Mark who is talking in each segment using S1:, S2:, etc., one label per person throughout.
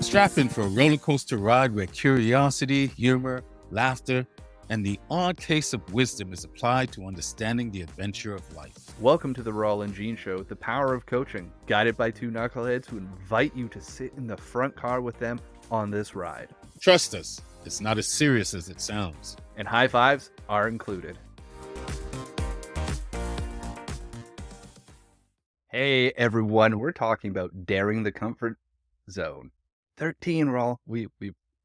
S1: Strap in for a roller coaster ride where curiosity, humor, laughter, and the odd case of wisdom is applied to understanding the adventure of life.
S2: Welcome to the Rawle and Gene Show, the power of coaching, guided by two knuckleheads who invite you to sit in the front car with them on this ride.
S1: Trust us, it's not as serious as it sounds.
S2: And high fives are included. Hey everyone, we're talking about daring the comfort zone. 13, Rawle. We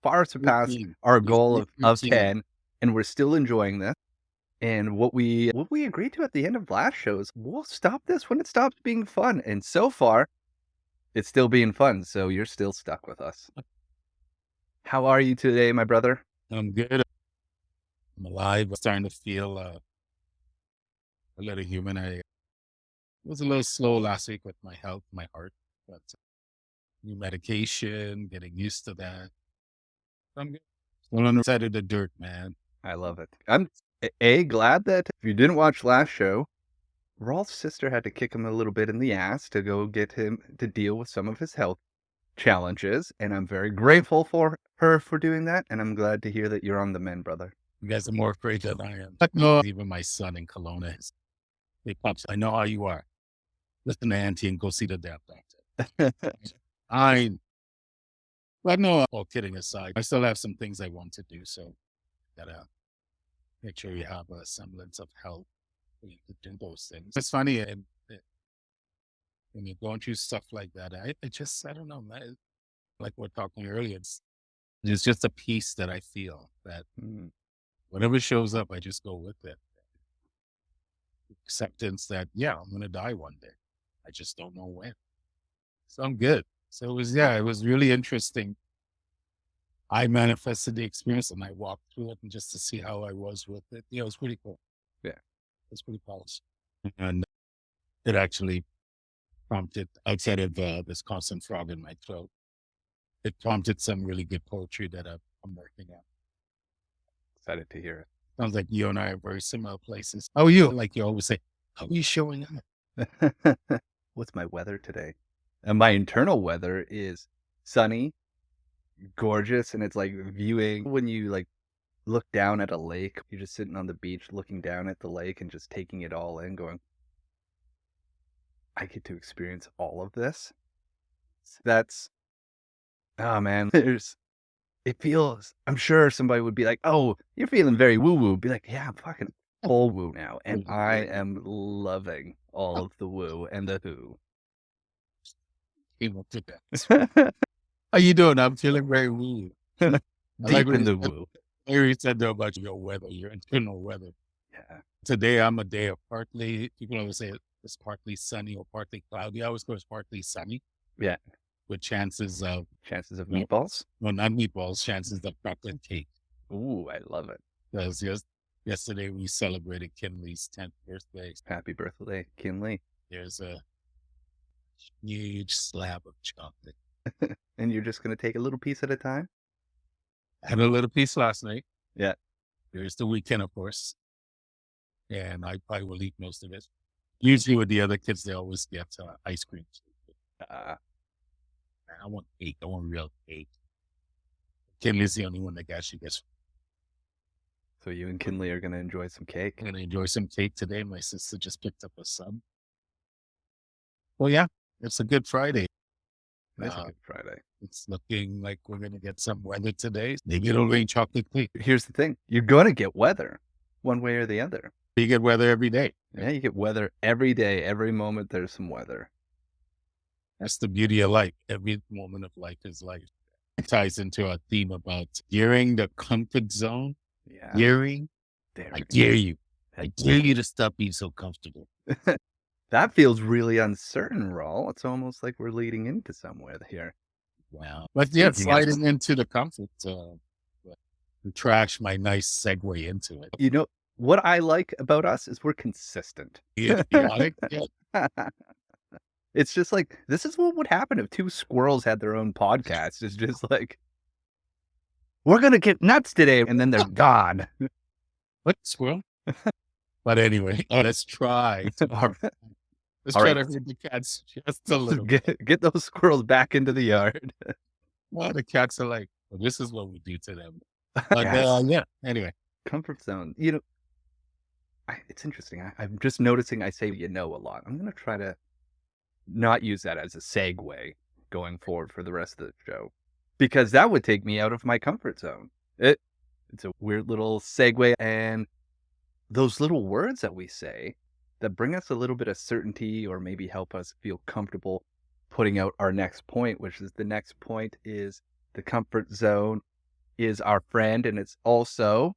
S2: far surpassed
S1: 13.
S2: our goal of
S1: 13.
S2: 10, and we're still enjoying this. And what we agreed to at the end of last show is we'll stop this when it stops being fun. And so far, it's still being fun. So you're still stuck with us. How are you today, my brother?
S1: I'm good. I'm alive. I'm starting to feel a little human. I was a little slow last week with my health, my heart, but new medication, getting used to that. I'm good. Still on the side of the dirt, man.
S2: I love it. I'm glad that if you didn't watch last show, Rawl's sister had to kick him a little bit in the ass to go get him to deal with some of his health challenges. And I'm very grateful for her for doing that. And I'm glad to hear that you're on the mend, brother.
S1: You guys are more afraid than I am. No, even my son in Kelowna is. Hey, Pops, I know how you are. Listen to Auntie and go see the damn doctor. But no, all kidding aside, I still have some things I want to do. So gotta make sure you have a semblance of health for you to do those things. It's funny, and when you're going through stuff like that, I don't know, man. Like we're talking earlier, there's just a peace that I feel that whatever shows up, I just go with it. Acceptance that, yeah, I'm going to die one day. I just don't know when. So I'm good. So it was really interesting. I manifested the experience and I walked through it and just to see how I was with it. It was pretty cool.
S2: Yeah.
S1: It's pretty polished. And it actually prompted, outside of this constant frog in my throat, it prompted some really good poetry that I'm working on.
S2: Excited to hear it.
S1: Sounds like you and I are very similar places. How are you? Like you always say, how are you showing up?
S2: What's my weather today? And my internal weather is sunny, gorgeous, and it's like viewing when you like look down at a lake. You're just sitting on the beach looking down at the lake and just taking it all in, going, I get to experience all of this. That's, oh man, it feels, I'm sure somebody would be like, oh, you're feeling very woo-woo. Be like, yeah, I'm fucking full woo now. And I am loving all of the woo and the who.
S1: How you doing? I'm feeling very woo.
S2: Deep in the woo.
S1: You said though about your weather, your internal weather.
S2: Yeah.
S1: Today I'm a day of partly, people always say it's partly sunny or partly cloudy. I always go it's partly sunny.
S2: Yeah.
S1: With chances of
S2: meatballs?
S1: No, not meatballs, chances of chocolate cake.
S2: Ooh, I love it.
S1: Because yesterday we celebrated Kinley's 10th birthday.
S2: Happy birthday, Kinley.
S1: There's a huge slab of chocolate.
S2: And you're just going to take a little piece at a time?
S1: I had a little piece last night.
S2: Yeah.
S1: There's the weekend, of course. And I probably will eat most of it. Usually with the other kids, they always get ice cream. I want cake. I want real cake. Kinley's the only one that actually gets.
S2: So you and Kinley are going to enjoy some cake?
S1: I'm going to enjoy some cake today. My sister just picked up a sub. Well, yeah, it's a Good Friday.
S2: It's a Good Friday.
S1: It's looking like we're going to get some weather today. Maybe it'll rain chocolate cake.
S2: Here's the thing. You're going to get weather one way or the other.
S1: You get weather every day.
S2: Yeah, you get weather every day. Every moment there's some weather.
S1: That's the beauty of life. Every moment of life is life. It ties into our theme about daring the comfort zone.
S2: Yeah.
S1: Daring. I dare you. I dare you to stop being so comfortable.
S2: That feels really uncertain, Rawle. It's almost like we're leading into somewhere here.
S1: Wow. But yeah, sliding into the comfort to trash my nice segue into it.
S2: You know, what I like about us is we're consistent.
S1: Yeah.
S2: It's just like, this is what would happen if two squirrels had their own podcast. It's just like, we're going to get nuts today. And then they're gone.
S1: What, squirrel? But anyway, let's try. Let's try to herd the cats just a little.
S2: Get those squirrels back into the yard.
S1: Well, the cats are like, well, this is what we do to them. But
S2: Yes.
S1: yeah, anyway,
S2: Comfort zone. It's interesting. I'm just noticing I say a lot. I'm going to try to not use that as a segue going forward for the rest of the show because that would take me out of my comfort zone. It's a weird little segue. And those little words that we say that bring us a little bit of certainty or maybe help us feel comfortable putting out our next point, which is the next point is the comfort zone is our friend. And it's also,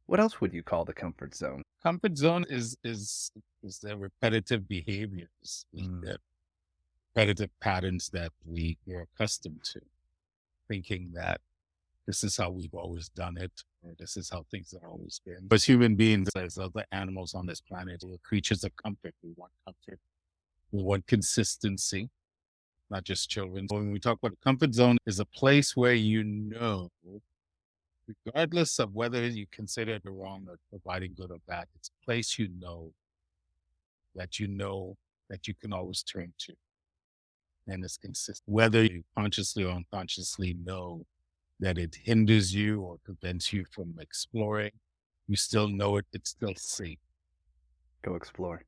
S2: what else would you call the comfort zone?
S1: comfort zone is the repetitive behaviors,
S2: Mm,
S1: the repetitive patterns that we are accustomed to, thinking that this is how we've always done it, or this is how things have always been. As human beings, as other animals on this planet, we're creatures of comfort. We want comfort. We want consistency, not just children. When we talk about a comfort zone, is a place where you know, regardless of whether you consider it wrong or providing good or bad, it's a place you know that you can always turn to. And it's consistent. Whether you consciously or unconsciously know that it hinders you or prevents you from exploring, you still know it's still safe.
S2: go explore.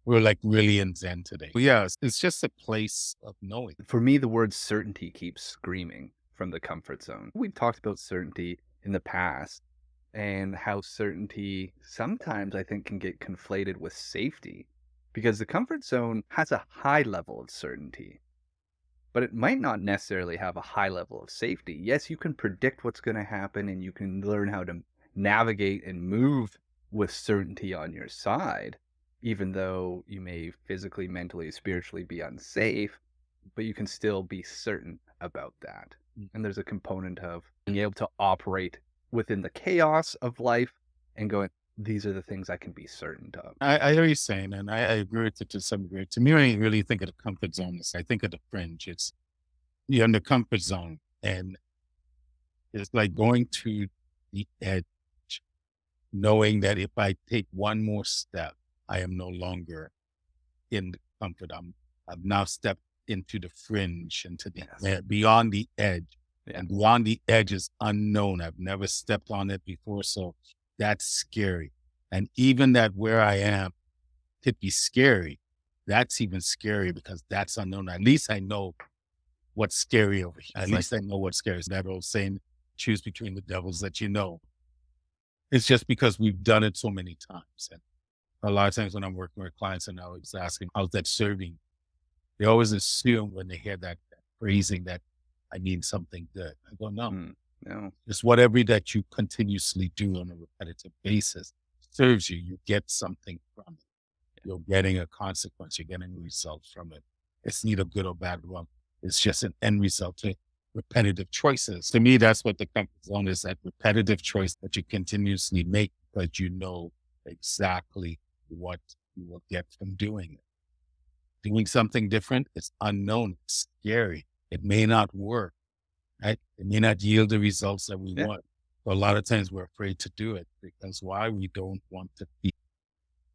S1: We're like really in Zen today. But yeah, it's just a place of knowing.
S2: For me, the word certainty keeps screaming from the comfort zone. We've talked about certainty in the past and how certainty sometimes I think can get conflated with safety because the comfort zone has a high level of certainty, but it might not necessarily have a high level of safety. Yes, you can predict what's going to happen and you can learn how to navigate and move with certainty on your side, even though you may physically, mentally, spiritually be unsafe, but you can still be certain about that.
S1: Mm.
S2: And there's a component of being able to operate within the chaos of life and going, these are the things I can be certain of.
S1: I hear you saying, and I agree with it to some degree. To me, when you really think of the comfort zone, I think of the fringe. It's you're in the comfort zone, and it's like going to the edge, knowing that if I take one more step, I am no longer in the comfort. I've now stepped into the fringe, into the
S2: Yes.
S1: beyond the edge,
S2: Yeah.
S1: and beyond the edge is unknown. I've never stepped on it before, so that's scary. And even that where I am could be scary. That's even scary because that's unknown. At least I know what's scary over here. At
S2: It's like,
S1: least I know what's scary. It's that old saying, choose between the devils that you know. It's just because we've done it so many times. And a lot of times when I'm working with clients and I was asking, how's that serving? They always assume when they hear that phrasing that I mean something good. I go, no,
S2: no.
S1: it's whatever that you continuously do on a repetitive basis serves you. You get something from it. You're getting a consequence. You're getting a result from it. It's neither good or bad one. It's just an end result to repetitive choices. To me, that's what the comfort zone is, that repetitive choice that you continuously make, but you know exactly what you will get from doing it. Doing something different, it's unknown, it's scary. It may not work, right? It may not yield the results that we
S2: Yeah.
S1: want. So a lot of times we're afraid to do it because why? We don't want to feel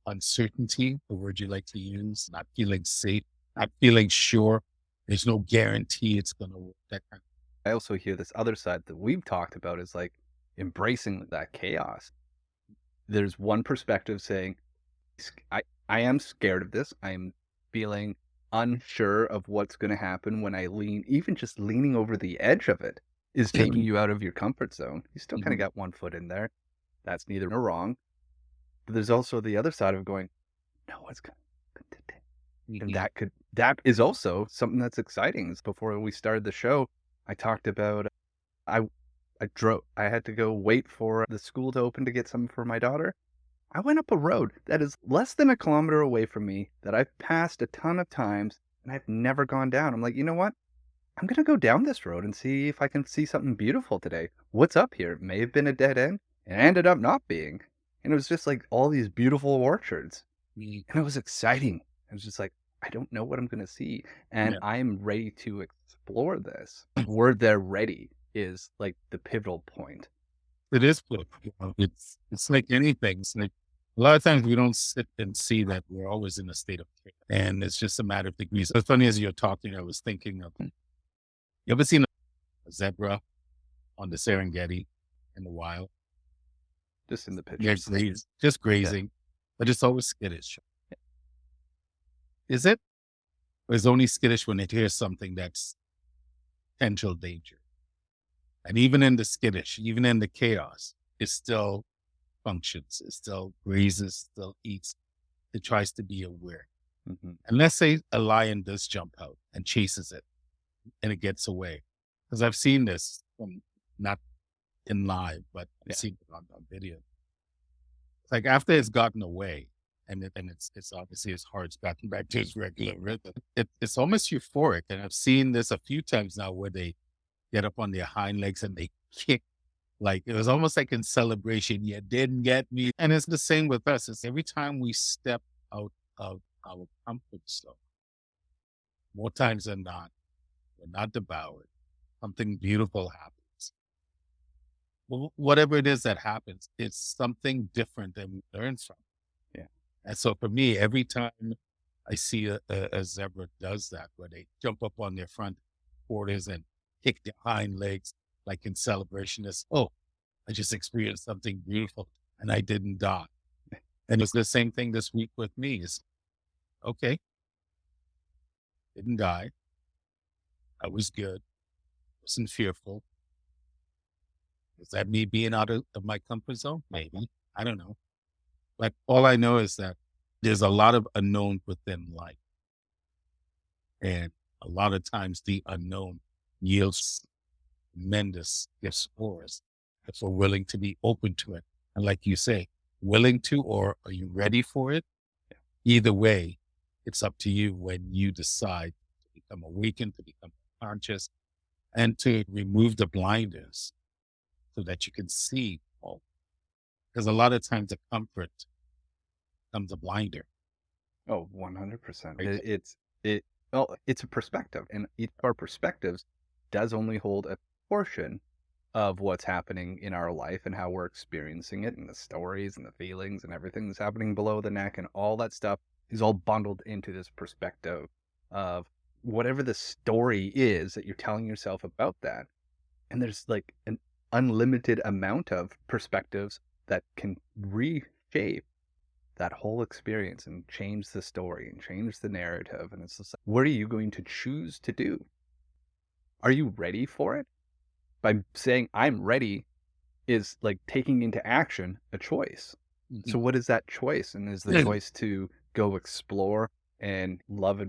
S1: uncertainty, the word you like to use, not feeling safe, not feeling sure. There's no guarantee it's going to work. That kind
S2: I also hear this other side that we've talked about is like embracing that chaos. There's one perspective saying, I am scared of this. I'm feeling unsure of what's going to happen when I lean, even just leaning over the edge of it is
S1: of.
S2: taking you out of your comfort zone. You still kind of
S1: Mhm.
S2: got one foot in there. That's neither nor wrong. But there's also the other side of going, no, it's going to happen today. And
S1: Mhm.
S2: that is also something that's exciting. Before we started the show, I talked about I I had to go wait for the school to open to get something for my daughter. I went up a road that is less than a kilometer away from me that I've passed a ton of times and I've never gone down. I'm like, you know what? I'm gonna go down this road and see if I can see something beautiful today. What's up here? It may have been a dead end. It ended up not being. And it was just like all these beautiful orchards.
S1: Mhm.
S2: And it was exciting. I was just like, I don't know what I'm going to see. And
S1: Yeah,
S2: I'm ready to explore this. The word there, ready, is like the pivotal point.
S1: it is political. It's like anything. It's like a lot of times we don't sit and see that we're always in a state of fear, and it's just a matter of degrees. As funny as you're talking, I was thinking of. You ever seen? a zebra on the Serengeti in the wild.
S2: Just in the
S1: They're
S2: pictures.
S1: just
S2: Yeah.
S1: grazing, but it's always skittish. Is it? Or is it only skittish when it hears something that's potential danger? And even in the skittish, even in the chaos, it still functions. It still grazes, still eats. It tries to be aware.
S2: Mhm.
S1: And let's say a lion does jump out and chases it and it gets away. Because I've seen this from not in live, but I've
S2: Yeah.
S1: seen it on video. It's like after it's gotten away and it's obviously his heart's gotten back to its regular rhythm. It's almost euphoric. And I've seen this a few times now where they get up on their hind legs and they kick. Like it was almost like in celebration. You didn't get me. And it's the same with us. It's every time we step out of our comfort zone, more times than not, we're not devoured. Something beautiful happens. Well, whatever it is that happens, it's something different than we learn from.
S2: Yeah.
S1: And so for me, every time I see a zebra does that, where they jump up on their front quarters and kick their hind legs, like in celebration, is, oh, I just experienced something beautiful and I didn't die. And it's the same thing this week with me. Is okay, didn't die. I was good. Wasn't fearful. Is that me being out of my comfort zone? Maybe. I don't know. Like all I know is that there's a lot of unknown within life. And a lot of times the unknown yields tremendous gifts for us if we're willing to be open to it. And like you say, willing to, or are you ready for it? Either way, it's up to you when you decide to become awakened, to become conscious, and to remove the blinders so that you can see all. Because a lot of times the comfort becomes a blinder,
S2: Oh, 100%.
S1: right?
S2: It's a perspective, and each of our perspectives does only hold a portion of what's happening in our life and how we're experiencing it, and the stories and the feelings and everything that's happening below the neck, and all that stuff is all bundled into this perspective of whatever the story is that you're telling yourself about that. And there's like an unlimited amount of perspectives that can reshape that whole experience and change the story and change the narrative. And it's just like, what are you going to choose to do? Are you ready for it? By saying, I'm ready, is like taking into action a choice. So,
S1: Mhm.
S2: what is that choice? And is the choice to go explore and oh,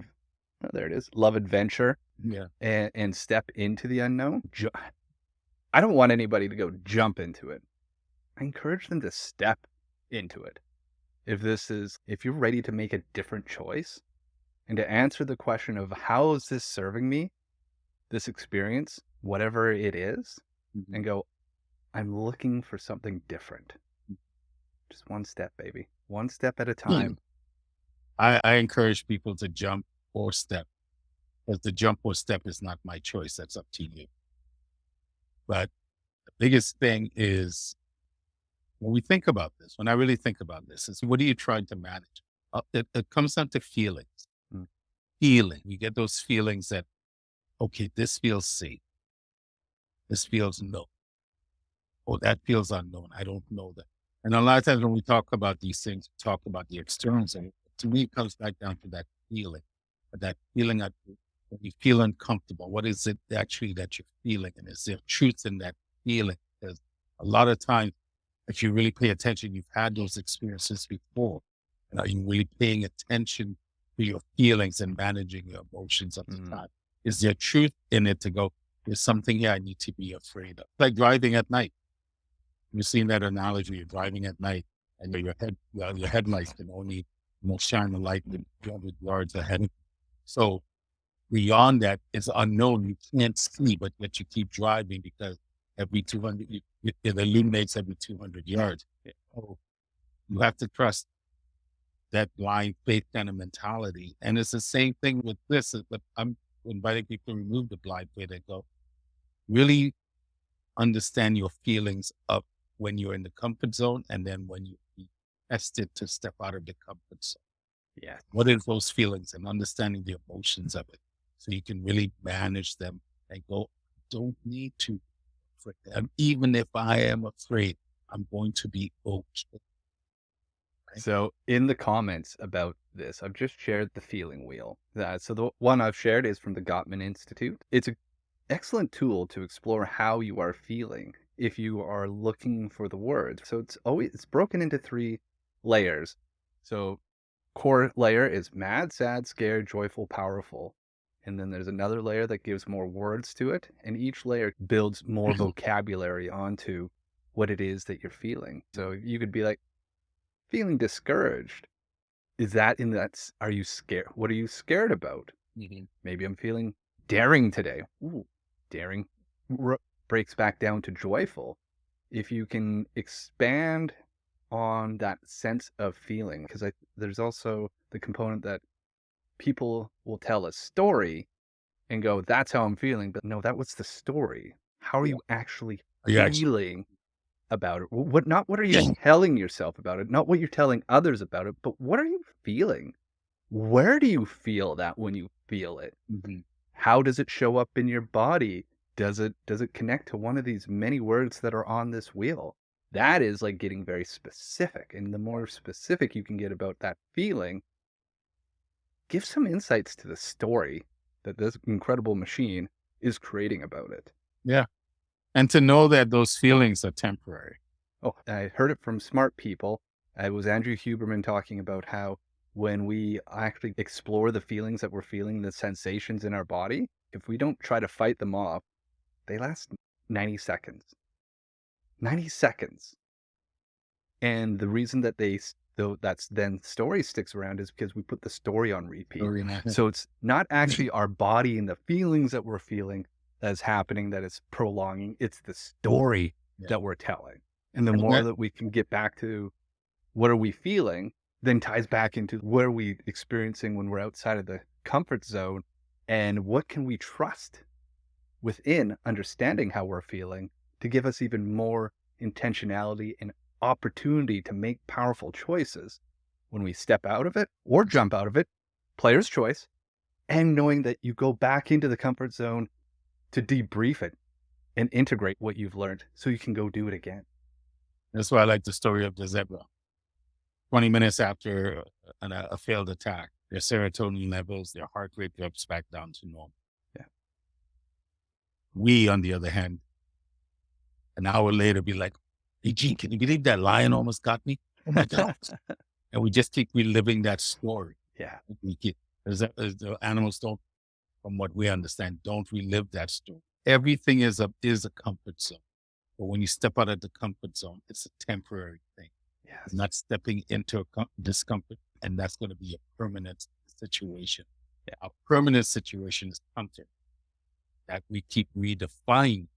S2: there it is, love adventure
S1: Yeah.
S2: and step into the unknown? I don't want anybody to go jump into it. I encourage them to step into it. If you're ready to make a different choice and to answer the question of how is this serving me, this experience, whatever it is,
S1: Mhm.
S2: and go, I'm looking for something different. Just one step, baby. One step at a time.
S1: I encourage people to jump or step, because the jump or step is not my choice. That's up to you. But the biggest thing is when we think about this, when I really think about this, is what are you trying to manage? It comes down to feelings.
S2: Mm.
S1: Feeling. We get those feelings that, okay, this feels safe. This feels no. Or that feels unknown. I don't know that. And a lot of times when we talk about these things, we talk about the externals. And to me, it comes back down to that feeling. That feeling that when you feel uncomfortable, what is it actually that you're feeling? And is there truth in that feeling? Because a lot of times, if you really pay attention, you've had those experiences before. And are you really paying attention to your feelings and managing your emotions at the
S2: Mm.
S1: time? Is there truth in it to go, there's something here I need to be afraid of? Like driving at night. You've seen that analogy. You're driving at night and your headlights can only shine the light 200 yards ahead of you. So beyond that, it's unknown. You can't see, but yet you keep driving because every 200, it illuminates every 200 yards. So you have to trust that blind faith kind of mentality. And it's the same thing with this. But I'm inviting people to remove the blind faith and go, really understand your feelings of when you're in the comfort zone and then when you be tested to step out of the comfort zone.
S2: Yeah.
S1: What are those feelings and understanding the emotions of it so you can really manage them and go don't need to. And even if I am afraid, I'm going to be okay. Right?
S2: So in the comments about this, I've just shared the feeling wheel. So the one I've shared is from the Gottman Institute. It's an excellent tool to explore how you are feeling if you are looking for the words. So it's broken into 3 layers. So core layer is mad, sad, scared, joyful, powerful. And then there's another layer that gives more words to it. And each layer builds more vocabulary onto what it is that you're feeling. So you could be like, feeling discouraged. Is that in that? Are you scared? What are you scared about?
S1: Mhm.
S2: Maybe I'm feeling daring today. Ooh, daring breaks back down to joyful. If you can expand on that sense of feeling, because there's also the component that people will tell a story and go, "That's how I'm feeling," but no, that was the story. How are
S1: Yeah.
S2: you actually
S1: Yeah.
S2: feeling about it? What not what are you
S1: Yeah.
S2: telling yourself about it? Not what you're telling others about it, but what are you feeling? Where do you feel that when you feel it?
S1: Mhm.
S2: How does it show up in your body? Does it connect to one of these many words that are on this wheel? That is like getting very specific. And the more specific you can get about that feeling, give some insights to the story that this incredible machine is creating about it.
S1: Yeah. And to know that those feelings are temporary.
S2: Oh, I heard it from smart people. It was Andrew Huberman talking about how when we actually explore the feelings that we're feeling, the sensations in our body, if we don't try to fight them off, they last 90 seconds. 90 seconds. And the reason that though that's then story sticks around is because we put the story on repeat.
S1: Or, you know,
S2: So it's not actually our body and the feelings that we're feeling that's happening that is prolonging. It's the story
S1: yeah.
S2: that we're telling. And the
S1: And
S2: more
S1: that-
S2: that we can get back to what are we feeling, then ties back into what are we experiencing when we're outside of the comfort zone and what can we trust within understanding how we're feeling to give us even more intentionality and opportunity to make powerful choices when we step out of it or jump out of it, player's choice, and knowing that you go back into the comfort zone to debrief it and integrate what you've learned so you can go do it again.
S1: That's why I like the story of the zebra. 20 minutes after a failed attack, their serotonin levels, their heart rate drops back down to normal.
S2: Yeah.
S1: We, on the other hand, an hour later, be like, "Hey, Gene, can you believe that lion almost got me? Oh my God." And we just keep reliving that story.
S2: Yeah.
S1: We keep, as the animals don't, from what we understand, don't relive that story. Everything is a comfort zone. But when you step out of the comfort zone, it's a temporary thing.
S2: Yes.
S1: You're not stepping into discomfort, and that's going to be a permanent situation.
S2: Yeah.
S1: A permanent situation is comfort that we keep redefining.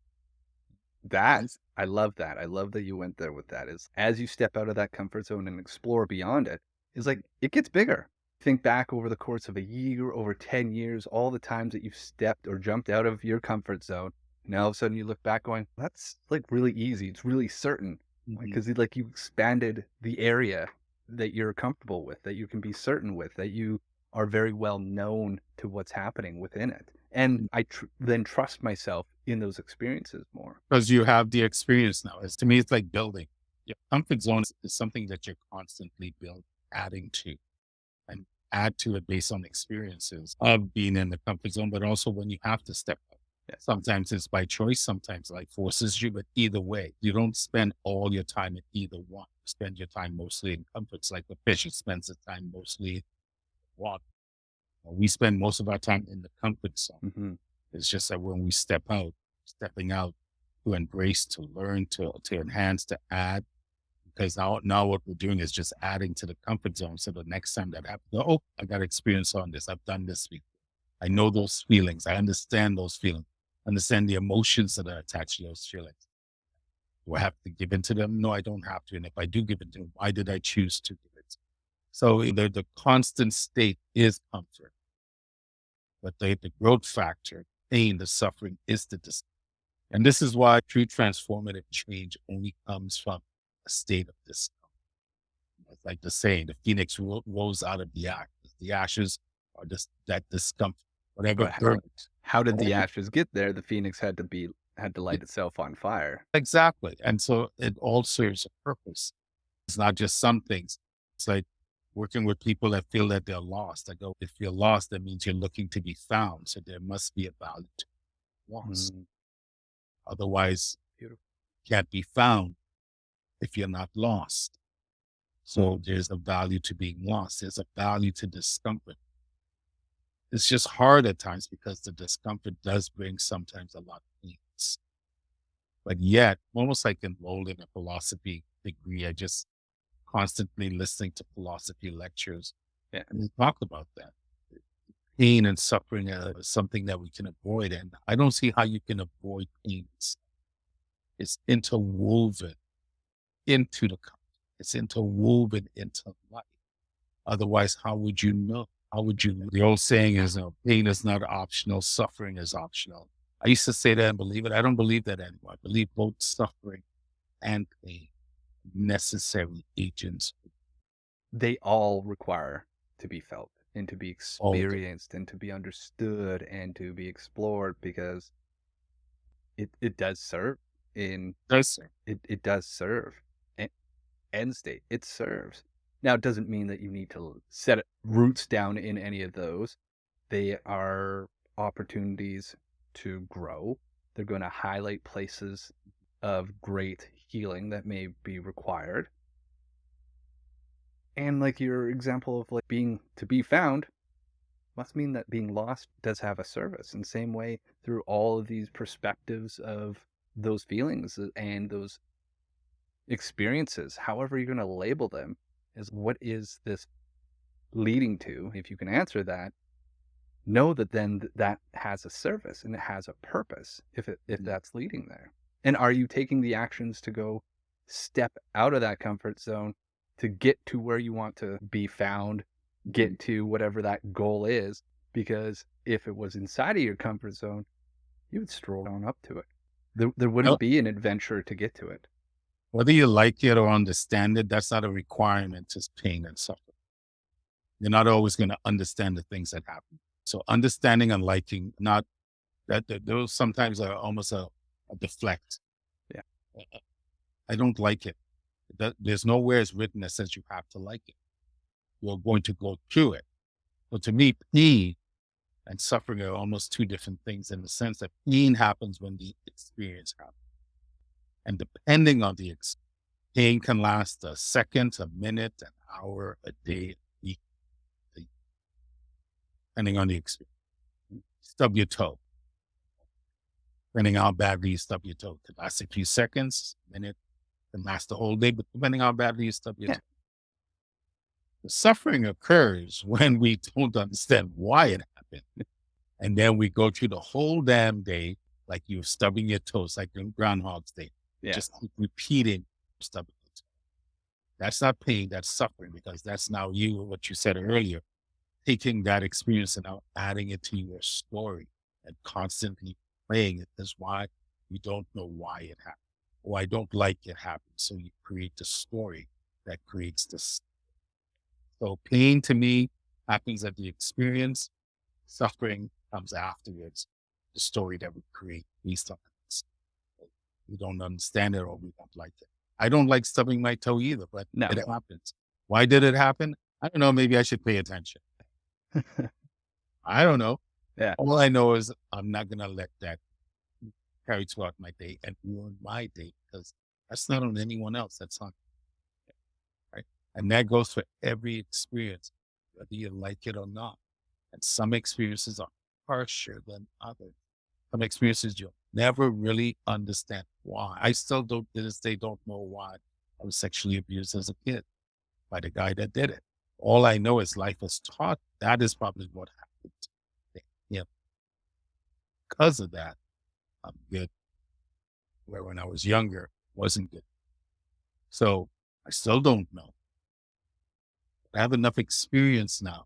S2: I love that. I love that you went there with that. Is as you step out of that comfort zone and explore beyond it, is like it gets bigger. Think back over the course of a year, over 10 years, all the times that you've stepped or jumped out of your comfort zone. And all of a sudden you look back going, that's like really easy. It's really certain.
S1: Mhm.
S2: Because like you expanded the area that you're comfortable with, that you can be certain with, that you are very well known to what's happening within it. And I then trust myself in those experiences more.
S1: Because you have the experience now. As to me, it's like building. Your comfort zone is something that you're constantly building, adding to, and add to it based on experiences of being in the comfort zone, but also when you have to step up.
S2: Yeah.
S1: Sometimes it's by choice, sometimes life forces you, but either way, you don't spend all your time in either one. You spend your time mostly in comforts, like the fish spends the time mostly in water. We spend most of our time in the comfort zone.
S2: Hmm.
S1: It's just that when we step out, stepping out to embrace, to learn, to enhance, to add, because now what we're doing is just adding to the comfort zone. So the next time that happens, oh, I got experience on this. I've done this before. I know those feelings. I understand those feelings. Understand the emotions that are attached to those feelings. Do I have to give in to them? No, I don't have to. And if I do give in to them, why did I choose to give it? So the constant state is comfort, but the growth factor, pain, the suffering is the discomfort. And this is why true transformative change only comes from a state of discomfort. It's like the saying, the phoenix rose out of the ashes. The ashes are just that discomfort, whatever
S2: But
S1: hurt.
S2: How did the ashes get there? The phoenix had to
S1: Yeah,
S2: light itself on fire.
S1: exactly. And so it all serves a purpose. It's not just some things. It's like working with people that feel that they're lost. I go, if you're lost, that means you're looking to be found. So there must be a value to lost.
S2: Mm,
S1: Otherwise,
S2: beautiful.
S1: can't be found if you're not lost. So
S2: Mm,
S1: there's a value to being lost. There's a value to discomfort. It's just hard at times because the discomfort does bring sometimes a lot of pains. But yet, almost like enrolled in a philosophy degree, I just constantly listening to philosophy lectures
S2: yeah.
S1: and we talk about that. Pain and suffering is something that we can avoid. And I don't see how you can avoid pain. It's interwoven into the country. It's interwoven into life. Otherwise, how would you know? How would you? The old saying is, pain is not optional, suffering is optional. I used to say that and believe it. I don't believe that anymore. I believe both suffering and pain necessary agents
S2: They all require to be felt and to be
S1: all the
S2: experienced and to be understood and to be explored because it does serve in
S1: does.
S2: it does serve e end state. It serves. Now, it doesn't mean that you need to set roots down in any of those. They are opportunities to grow. They're gonna highlight places of great healing that may be required. And like your example of like being to be found must mean that being lost does have a service. And same way through all of these perspectives of those feelings and those experiences, however you're going to label them, is what is this leading to? If you can answer that, know that then that has a service and it has a purpose if
S1: Mhm.
S2: that's leading there. And are you taking the actions to go step out of that comfort zone to get to where you want to be found,
S1: Mhm.
S2: get to whatever that goal is? Because if it was inside of your comfort zone, you would stroll on up to it. There
S1: Well,
S2: wouldn't be an adventure to get to it.
S1: whether you like it or understand it, that's not a requirement to pain and suffering. You're not always going to understand the things that happen. So understanding and liking, not those sometimes are almost a deflect.
S2: Yeah.
S1: Uh, I don't like it. There's nowhere it's written that says you have to like it. You're going to go through it. But to me, pain and suffering are almost two different things in the sense that pain happens when the experience happens. And depending on the pain can last a second, a minute, an hour, a day, a week, depending on the experience. Stub your toe. Depending on how badly you stub your toe. Could last a few seconds, a minute, can last the whole day, but depending on how badly you stub your
S2: Yeah.
S1: toe. The suffering occurs when we don't understand why it happened. And then we go through the whole damn day like you're stubbing your toes, like in Groundhog's Day.
S2: Yeah.
S1: Just keep repeating stubbing your toe. That's not pain, that's suffering because that's now you, what you said earlier, taking that experience and now adding it to your story and constantly playing it. That's why you don't know why it happened. Or I don't like it happened. So you create the story that creates this. So pain to me happens at the experience. Suffering comes afterwards. The story that we create based on it. We don't understand it or we don't like it. I don't like stubbing my toe either, but
S2: No.
S1: it happens. Why did it happen? I don't know. Maybe I should pay attention. I don't know.
S2: Yeah.
S1: All I know is I'm not gonna let that carry throughout my day and ruin my day because that's not on anyone else. That's on right. And that goes for every experience, whether you like it or not. And some experiences are harsher than others. Some experiences you'll never really understand why. I still don't to this day don't know why I was sexually abused as a kid by the guy that did it. All I know is life has taught that is probably what happened. Yeah, because of that, I'm good. Where when I was younger, wasn't good. So I still don't know. I have enough experience now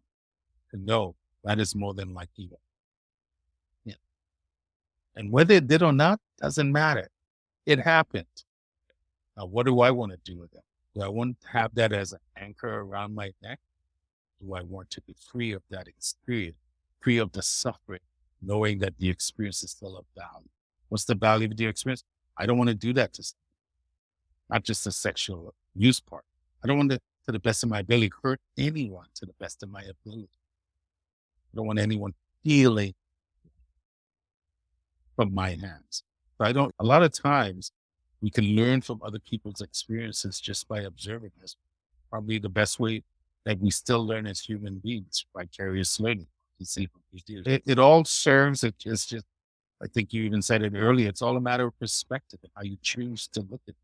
S1: to know that is more than likely. Yeah. And whether it did or not doesn't matter. It happened. Now, what do I want to do with it? Do I want to have that as an anchor around my neck? Do I want to be free of that experience, free of the suffering? knowing that the experience is still of value. What's the value of the experience? I don't want to do that to not just the sexual use part. I don't want to the best of my ability, hurt anyone to the best of my ability. I don't want anyone feeling from my hands. So I don't, a lot of times we can learn from other people's experiences just by observing this. Probably the best way that we still learn as human beings, vicarious learning. To see what we do. It all serves, it's just, I think you even said it earlier, it's all a matter of perspective and how you choose to look at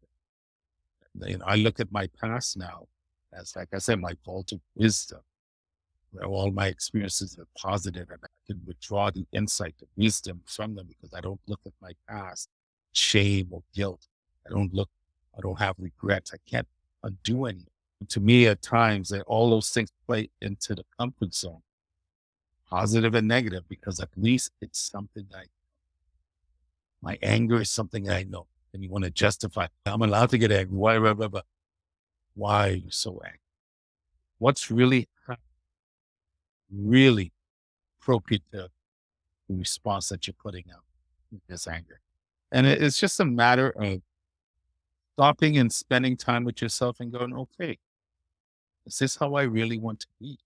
S1: it. You know, I look at my past now as, like I said, my vault of wisdom, where all my experiences are positive and I can withdraw the insight, the wisdom from them because I don't look at my past, shame or guilt. I don't have regrets. I can't undo any. To me, at times, that all those things play into the comfort zone, positive and negative, because at least it's something my anger is something I know. And you want to justify, I'm allowed to get angry. Why are you so angry? What's really appropriate to the response that you're putting out with this anger? And it's just a matter of stopping and spending time with yourself and going, okay, is this how I really want to be?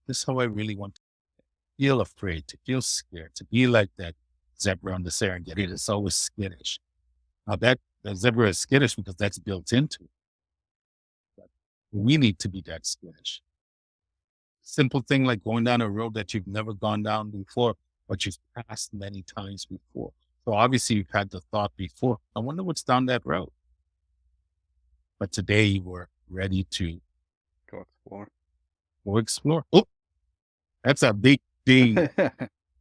S1: This is how I really want to feel afraid, to feel scared, to be like that zebra on the Serengeti that's always skittish. Now that the zebra is skittish because that's built into it. But we need to be that skittish. Simple thing like going down a road that you've never gone down before, but you've passed many times before. So obviously you've had the thought before, I wonder what's down that road. But today you were ready to
S2: Go explore.
S1: go explore. Oh, that's a big thing.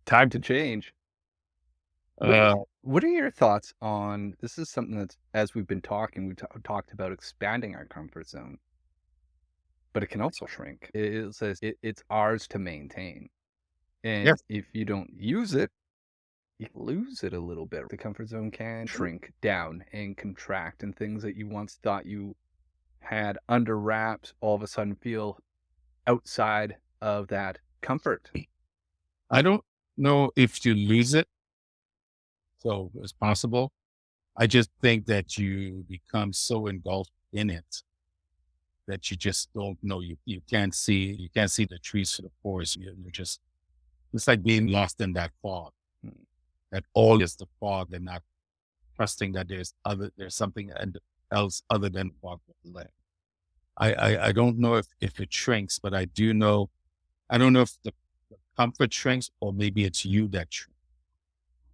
S2: Time to change.
S1: Uh,
S2: What are your thoughts on this? Is something that's, as we've been talking, we've talked about expanding our comfort zone, but it can also shrink. It says it's ours to maintain. And
S1: yes,
S2: if you don't use it, you lose it a little bit. The comfort zone can shrink down and contract, and things that you once thought you had under wraps all of a sudden feel outside of that comfort.
S1: I don't know if you lose it. So it's possible. I just think that you become so engulfed in it that you just don't know. You can't see the trees for the forest. You're just, it's like being lost in that fog.
S2: Mm.
S1: That all is the fog and not trusting that there's something else other than fog. I don't know if it shrinks, but I don't know if the comfort shrinks or maybe it's you that shrinks.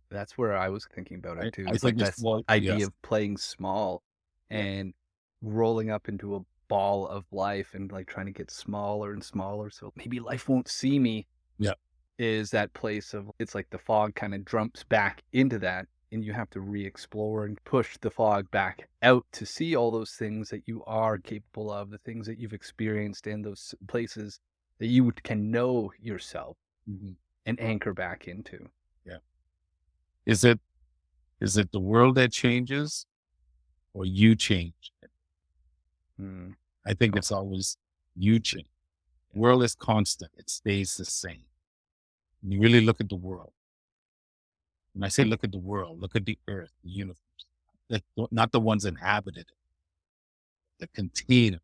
S2: That's where I was thinking about it
S1: Right?
S2: too.
S1: I
S2: It's like
S1: think it's
S2: this
S1: more,
S2: idea
S1: yes.
S2: of playing small
S1: Yeah.
S2: and rolling up into a ball of life and like trying to get smaller and smaller. So maybe life won't see me
S1: Yeah.
S2: is that place of it's like the fog kind of jumps back into that and you have to re-explore and push the fog back out to see all those things that you are capable of, the things that you've experienced in those places that you can know yourself
S1: Mhm.
S2: and anchor back into.
S1: Yeah. Is it is it the world that changes or you change?
S2: Hmm.
S1: I think it's always you change. World is constant. It stays the same. When you really look at the world. When I say look at the world, look at the earth, the universe, not the ones inhabited, the container.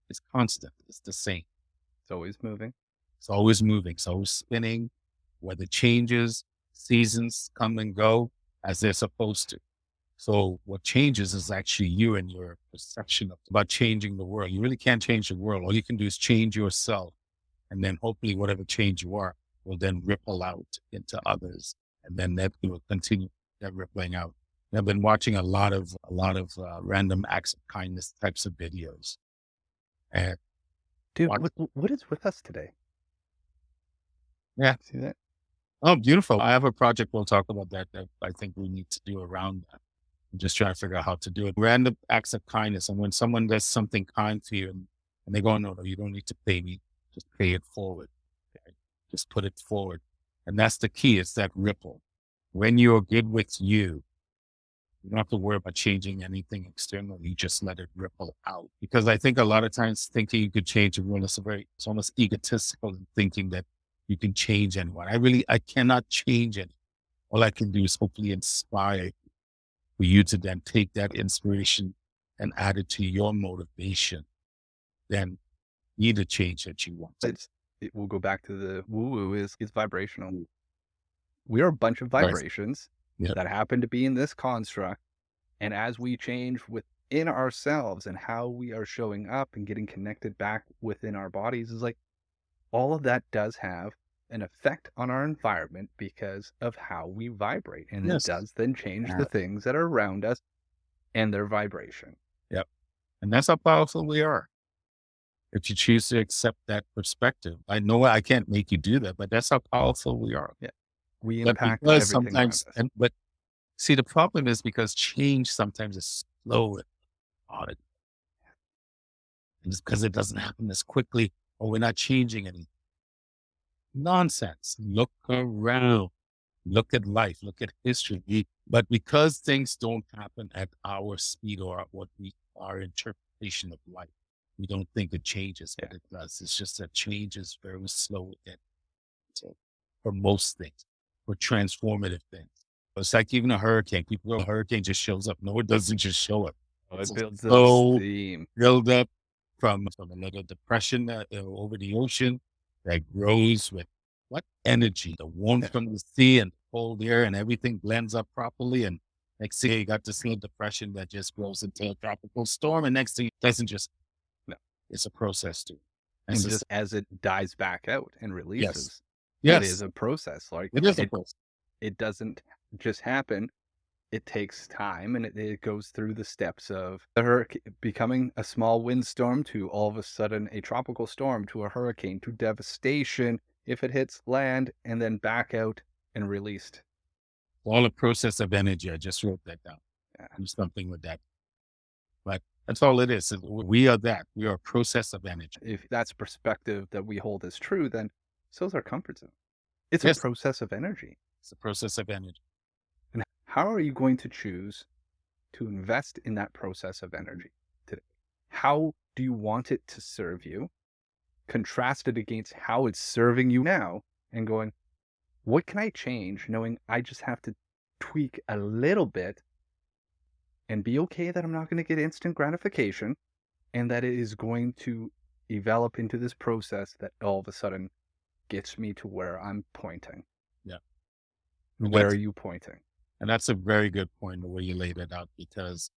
S1: It's constant. It's the same.
S2: It's always moving.
S1: It's always moving. It's always spinning. Weather changes, seasons come and go as they're supposed to. So what changes is actually you and your perception about changing the world. You really can't change the world. All you can do is change yourself. And then hopefully whatever change you are will then ripple out into others. And then that will continue that rippling out. And I've been watching a lot of random acts of kindness types of videos. And
S2: Dude,
S1: watch,
S2: what is with us today?
S1: yeah.
S2: See that?
S1: Oh, beautiful. I have a project we'll talk about that I think we need to do around that. I'm just trying to figure out how to do it. Random acts of kindness. And when someone does something kind to you and they go, no, no, you don't need to pay me. Just pay it forward. Okay? Just put it forward. And that's the key. It's that ripple. When you're good with you don't have to worry about changing anything external. You just let it ripple out. Because I think a lot of times thinking you could change the world is it's almost egotistical in thinking that you can change anyone. I cannot change it. All I can do is hopefully inspire for you to then take that inspiration and add it to your motivation. Then be the change that you want to.
S2: It will go back to the woo-woo is vibrational. We are a bunch of
S1: Right.
S2: vibrations
S1: Yeah.
S2: that happen to be in this construct. And as we change within ourselves and how we are showing up and getting connected back within our bodies is like all of that does have an effect on our environment because of how we vibrate. And it
S1: Yes.
S2: does then change
S1: Uh,
S2: the things that are around us and their vibration.
S1: yep. And that's how powerful we are. If you choose to accept that perspective, I know I can't make you do that, but that's how powerful we are.
S2: Yeah. We
S1: But
S2: impact
S1: because
S2: everything around
S1: sometimes,
S2: us.
S1: but see, the problem is because change sometimes is slow and hard. And it's because it doesn't happen as quickly or we're not changing any nonsense. Look around, look at life, look at history. But because things don't happen at our speed or what our interpretation of life, we don't think it changes,
S2: Yeah.
S1: but it does. It's just that change is very slow and so for most things, for transformative things. It's like even a hurricane. People go, a hurricane just shows up. No, it doesn't just show up.
S2: Oh,
S1: It's
S2: it
S1: a
S2: builds up
S1: slow
S2: steam.
S1: build up from a little depression over the ocean that grows with what energy, the warmth
S2: Yeah.
S1: from the sea and cold air, and everything blends up properly. And next thing you got this little depression that just grows into a tropical storm. And next thing it doesn't just,
S2: No.
S1: it's a process too. And
S2: And
S1: so,
S2: just as it dies back out and
S1: yes,
S2: releases, it is
S1: yes,
S2: a process. Like
S1: it is a process.
S2: it doesn't just happen. It takes time and it goes through the steps of the hurricane becoming a small windstorm to all of a sudden a tropical storm to a hurricane to devastation if it hits land and then back out and released.
S1: All a process of energy. I just wrote that down.
S2: Yeah.
S1: Do something with that. But that's all it is. We are that. We are a process of energy.
S2: If that's perspective that we hold as true, then so is our comfort zone. It's a
S1: Yes,
S2: process of energy.
S1: it's a process of energy.
S2: And how are you going to choose to invest in that process of energy today? How do you want it to serve you? Contrast it against how it's serving you now and going, what can I change? Knowing I just have to tweak a little bit and be okay that I'm not going to get instant gratification and that it is going to develop into this process that all of a sudden gets me to where I'm pointing.
S1: Yeah.
S2: Where are you pointing?
S1: And that's a very good point the way you laid it out, because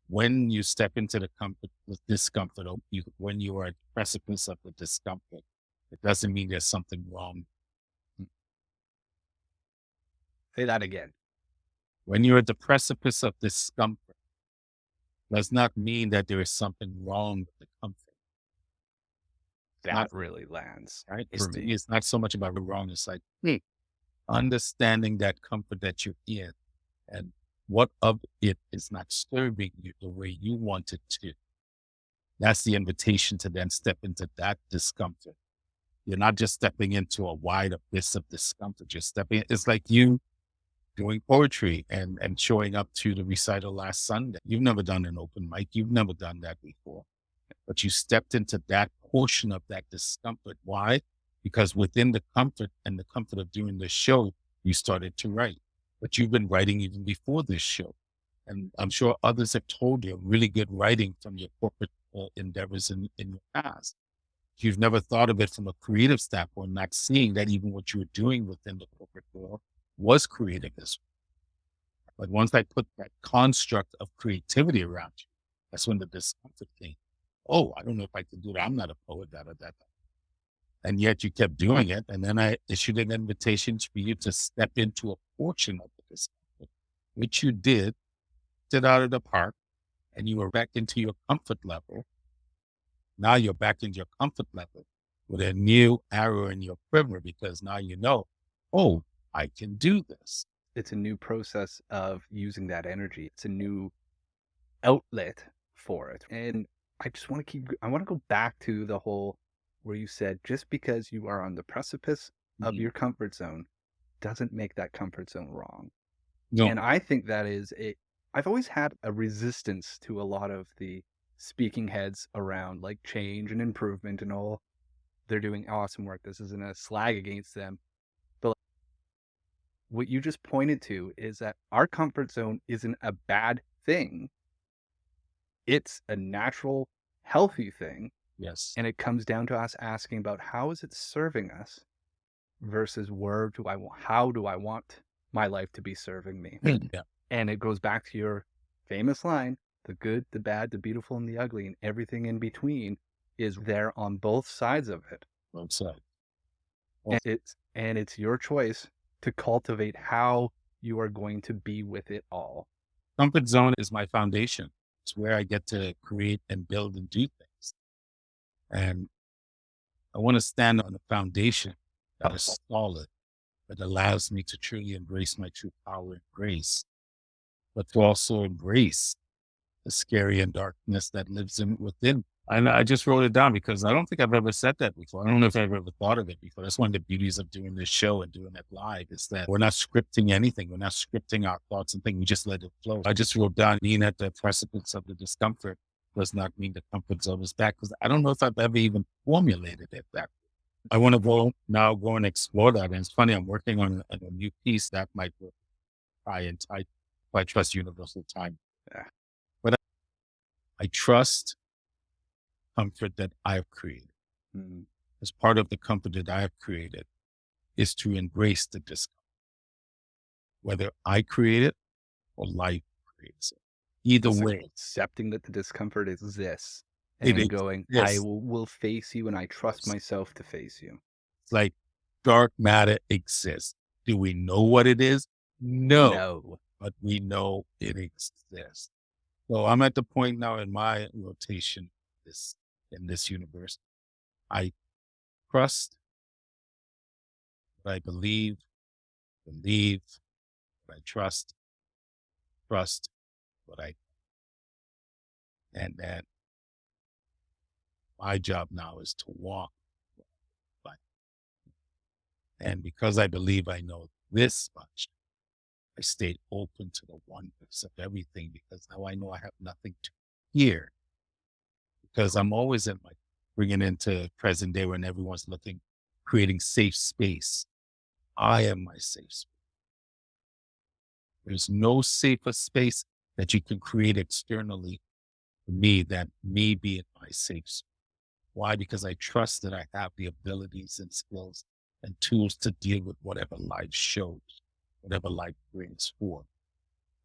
S1: when you step into the discomfort, or when you are at the precipice of the discomfort, it doesn't mean there's something wrong.
S2: Say that again.
S1: When you're at the precipice of discomfort, does not mean that there is something wrong with the comfort.
S2: That
S1: Not
S2: really lands
S1: right.
S2: for me.
S1: It's not so much about the wrong. It's like understanding that comfort that you're in and what of it is not serving you the way you want it to. That's the invitation to then step into that discomfort. You're not just stepping into a wide abyss of discomfort. You're stepping, it's like you doing poetry and showing up to the recital last Sunday. You've never done an open mic. You've never done that before, but you stepped into that portion of that discomfort. Why? Because within the comfort and the comfort of doing the show, you started to write, but you've been writing even before this show. And I'm sure others have told you really good writing from your corporate endeavors in your past. You've never thought of it from a creative standpoint, not seeing that even what you were doing within the corporate world was creative as well. But once I put that construct of creativity around you, that's when the discomfort came. Oh, I don't know if I can do that. I'm not a poet, that or that. And yet you kept doing it. And then I issued an invitation for you to step into a portion of the discomfort, which you did out of the park, and you were back into your comfort level. Now you're back in your comfort level with a new arrow in your quiver because now you know, oh, I can do this.
S2: It's a new process of using that energy. It's a new outlet for it. And I want to go back to the whole where you said just because you are on the precipice of
S1: Mhm.
S2: your comfort zone doesn't make that comfort zone wrong.
S1: No,
S2: And I think that is I've always had a resistance to a lot of the speaking heads around like change and improvement and all. they're doing awesome work. This isn't a slag against them. But what you just pointed to is that our comfort zone isn't a bad thing. It's a natural, healthy thing.
S1: Yes.
S2: And it comes down to us asking about how is it serving us versus how do I want my life to be serving me?
S1: Yeah.
S2: And it goes back to your famous line, the good, the bad, the beautiful, and the ugly, and everything in between is there on both sides of it.
S1: Well said. Well,
S2: And it's your choice to cultivate how you are going to be with it all.
S1: comfort zone is my foundation. It's where I get to create and build and do things. And I want to stand on a foundation that is solid, that allows me to truly embrace my true power and grace, but to also embrace the scary and darkness that lives within. And I just wrote it down because I don't think I've ever said that before. I don't know if I've ever thought of it before. That's one of the beauties of doing this show and doing it live is that we're not scripting anything. We're not scripting our thoughts and things. We just let it flow. I just wrote down being at the precipice of the discomfort does not mean the comfort zone is back because I don't know if I've ever even formulated it that way. I want to go and explore that. And it's funny, I'm working on a new piece that might try and I trust universal time.
S2: Yeah.
S1: But I trust comfort that I've created.
S2: Mm.
S1: As part of the comfort that I have created is to embrace the discomfort, whether I create it or life creates it. Either
S2: It's
S1: way,
S2: accepting that the discomfort exists
S1: it
S2: and going, I
S1: exists.
S2: will face you and I trust myself to face you.
S1: It's like dark matter exists. Do we know what it is? No,
S2: No.
S1: but we know it exists. So I'm at the point now in my rotation in this universe. I trust what I believe what I trust what I, and that my job now is to walk. But, and because I believe I know this much, I stayed open to the oneness of everything because now I know I have nothing to fear because I'm always in my bringing into present day when everyone's looking, creating safe space. I am my safe space. There's no safer space that you can create externally for me than me being my safe space. Why? Because I trust that I have the abilities and skills and tools to deal with whatever life shows, whatever life brings forth.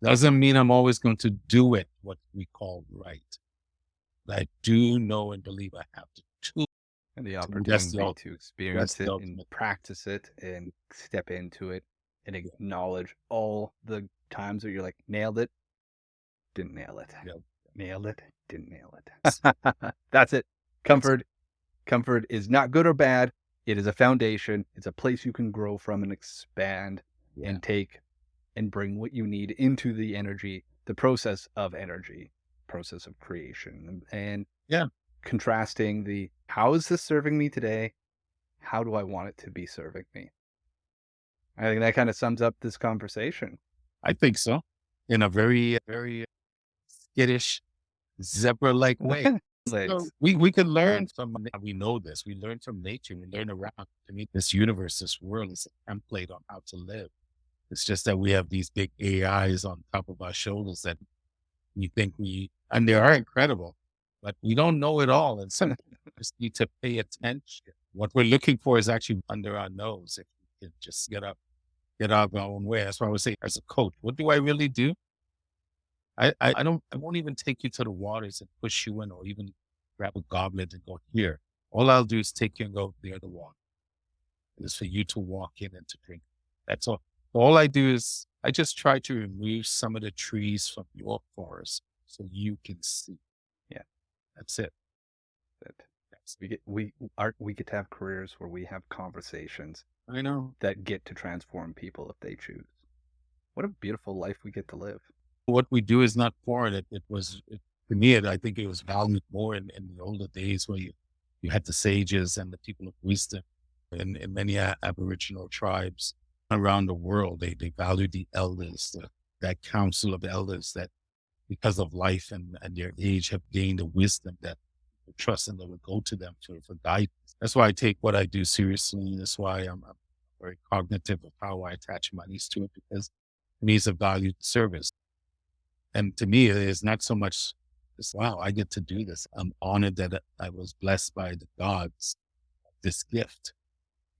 S1: Doesn't mean I'm always going to do it what we call right. But I do know and believe I have the tools
S2: And the
S1: to that's
S2: opportunity to
S1: that's
S2: experience
S1: the
S2: it and
S1: ultimate.
S2: practice it and step into it and
S1: Yeah,
S2: acknowledge all the times where you're like, nailed it, didn't nail it.
S1: yeah,
S2: Nailed it, didn't nail
S1: that's
S2: it. That's it.
S1: that's
S2: Comfort is not good or bad. It is a foundation. It's a place you can grow from and expand
S1: yeah,
S2: and take and bring what you need into the energy, the process of energy, process of creation. And
S1: yeah.
S2: contrasting the how is this serving me today? How do I want it to be serving me? I think that kind of sums up this conversation.
S1: I think so. In a very skittish, zebra-like way. So
S2: Legs.
S1: we can learn from, we know this. We learn from nature. We learn around. To me, this universe, this world is a template on how to live. It's just that we have these big AIs on top of our shoulders that we think and they are incredible, but we don't know it all. And some just need to pay attention. What we're looking for is actually under our nose. If we can just get out of our own way. That's why I would say, as a coach, what do I really do? I won't even take you to the waters and push you in or even grab a goblet and go here. All I'll do is take you and go near the water. It's for you to walk in and to drink. That's all. All I do is I just try to remove some of the trees from your forest so you can see.
S2: Yeah.
S1: That's it.
S2: That we get to have careers where we have conversations
S1: I know.
S2: that get to transform people if they choose. What a beautiful life we get to live.
S1: What we do is not foreign. To me, I think it was valued more in the older days where you had the sages and the people of wisdom in many Aboriginal tribes around the world. They valued the elders, that council of elders that because of life and their age have gained the wisdom that the trust and they would go to them for guidance. That's why I take what I do seriously. That's why I'm very cognitive of how I attach monies to it, because to me, it's a valued service. And to me, it is not so much this, wow, I get to do this. I'm honored that I was blessed by the gods, this gift,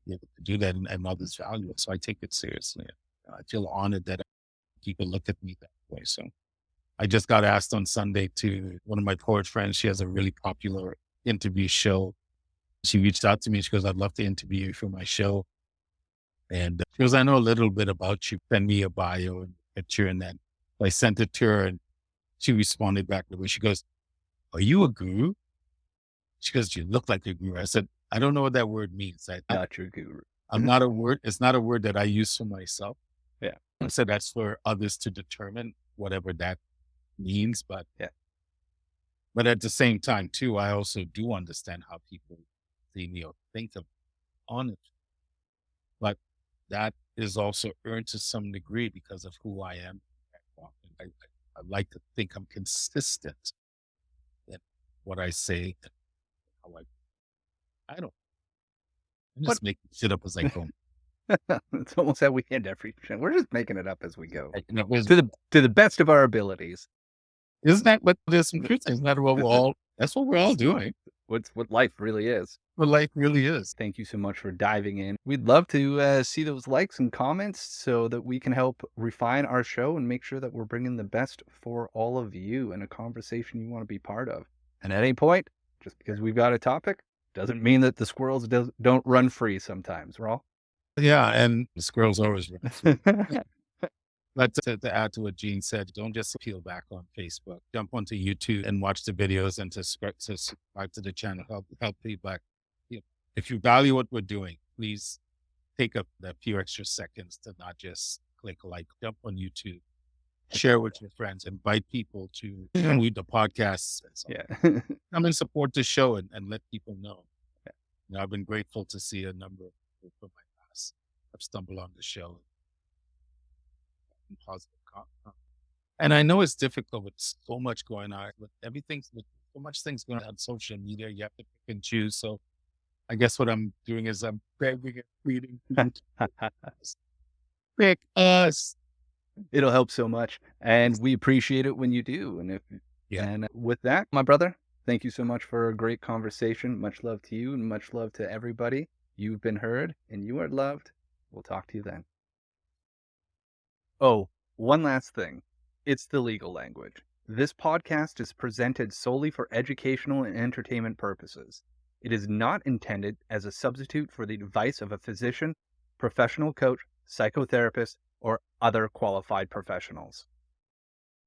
S1: be able to do that, and others value it. So I take it seriously. I feel honored that people look at me that way. So I just got asked on Sunday to one of my poet friends. She has a really popular interview show. She reached out to me. She goes, I'd love to interview you for my show. And she goes, I know a little bit about you. Send me a bio and picture. And then I sent it to her, and she responded back to me. She goes, are you a guru? She goes, you look like a guru. I said, I don't know what that word means.
S2: Not your guru.
S1: I'm not a word. It's not a word that I use for myself.
S2: Yeah.
S1: I said, that's for others to determine whatever that means.
S2: Yeah.
S1: But at the same time, too, I also do understand how people see me or think of on it. But that is also earned to some degree because of who I am. I like to think I'm consistent in what I say and how I don't. I'm
S2: But
S1: just making shit up as I go.
S2: it's almost how we end every show. We're just making it up as we go.
S1: You know,
S2: To the best of our abilities.
S1: isn't that what there's some truth? Isn't that what that's what we're all doing.
S2: What life really is.
S1: What life really is.
S2: Thank you so much for diving in. We'd love to see those likes and comments so that we can help refine our show and make sure that we're bringing the best for all of you in a conversation you want to be part of. And at any point, just because we've got a topic, doesn't mean that the squirrels don't run free sometimes, Rawle.
S1: Yeah, and the squirrels always run. But to add to what Gene said, don't just peel back on Facebook. Jump onto YouTube and watch the videos, and to subscribe to the channel. Help feedback. If you value what we're doing, please take up that few extra seconds to not just click like. Jump on YouTube, share with your friends, invite people to read the podcasts. And so
S2: Yeah.
S1: come and support the show and let people know. I've been grateful to see a number of people from my past have stumbled on the show. Positive content. And I know it's difficult with so much going on, with so much things going on social media. You have to pick and choose. So I guess what I'm doing is I'm begging and pleading people to pick us.
S2: It'll help so much. And we appreciate it when you do. And with that, my brother, thank you so much for a great conversation. Much love to you and much love to everybody. You've been heard and you are loved. We'll talk to you then. Oh, one last thing. It's the legal language. This podcast is presented solely for educational and entertainment purposes. It is not intended as a substitute for the advice of a physician, professional coach, psychotherapist, or other qualified professionals.